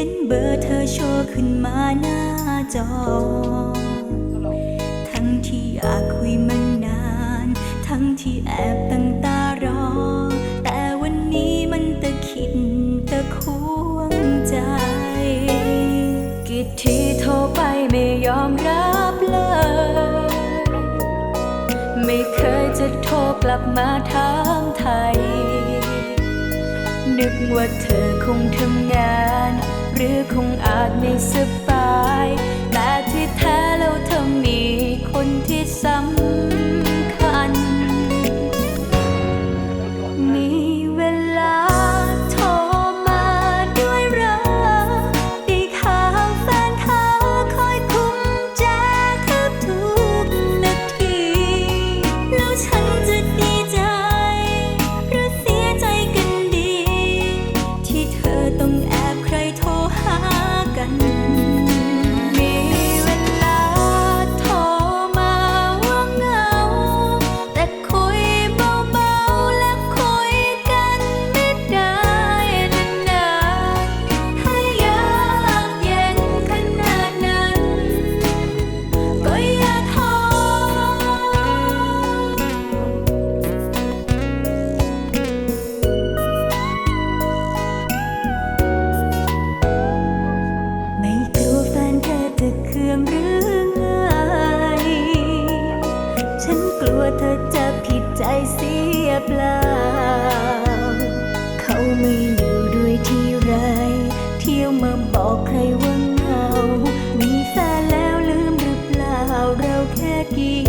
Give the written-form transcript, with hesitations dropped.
ห็นเบอร์เธอโชว์ขึ้นมาหน้าจอทั้งที่อยากคุยมันนานทั้งที่แอบตั้งตารอแต่วันนี้มันตะขิดตะควงใจกี่ทีโทรไปไม่ยอมรับเลยไม่เคยจะโทรกลับมาถามไทยนึกว่าเธอคงทำงานหรือคงอาจไม่สบายแต่ที่แท้แล้วเธอมีคนที่สำคัญมีเวลาโทรมาด้วยเหรอได้ข่าวแฟนเขาคอยคุมแจทุกนาทีแล้วฉันจะดีใจหรือเสียใจกันดีที่เธอต้องแอบใครโทรหากันมีเวลาโทรมาว่าเหงาแต่คุยเบาๆและคุยกันไม่ได้นานๆถ้าอยากเย็นขนาดนั้นก็อย่าโทรไม่กลัวแฟนเธอจะเคืองหรือไงฉันกลัวเธอจะผิดใจเสียเปล่าเขาไม่อยู่ด้วยที่ไรเที่ยวมาบอกใครว่าเหงามีแฟนแล้วลืมหรือเปล่าเราแค่กี่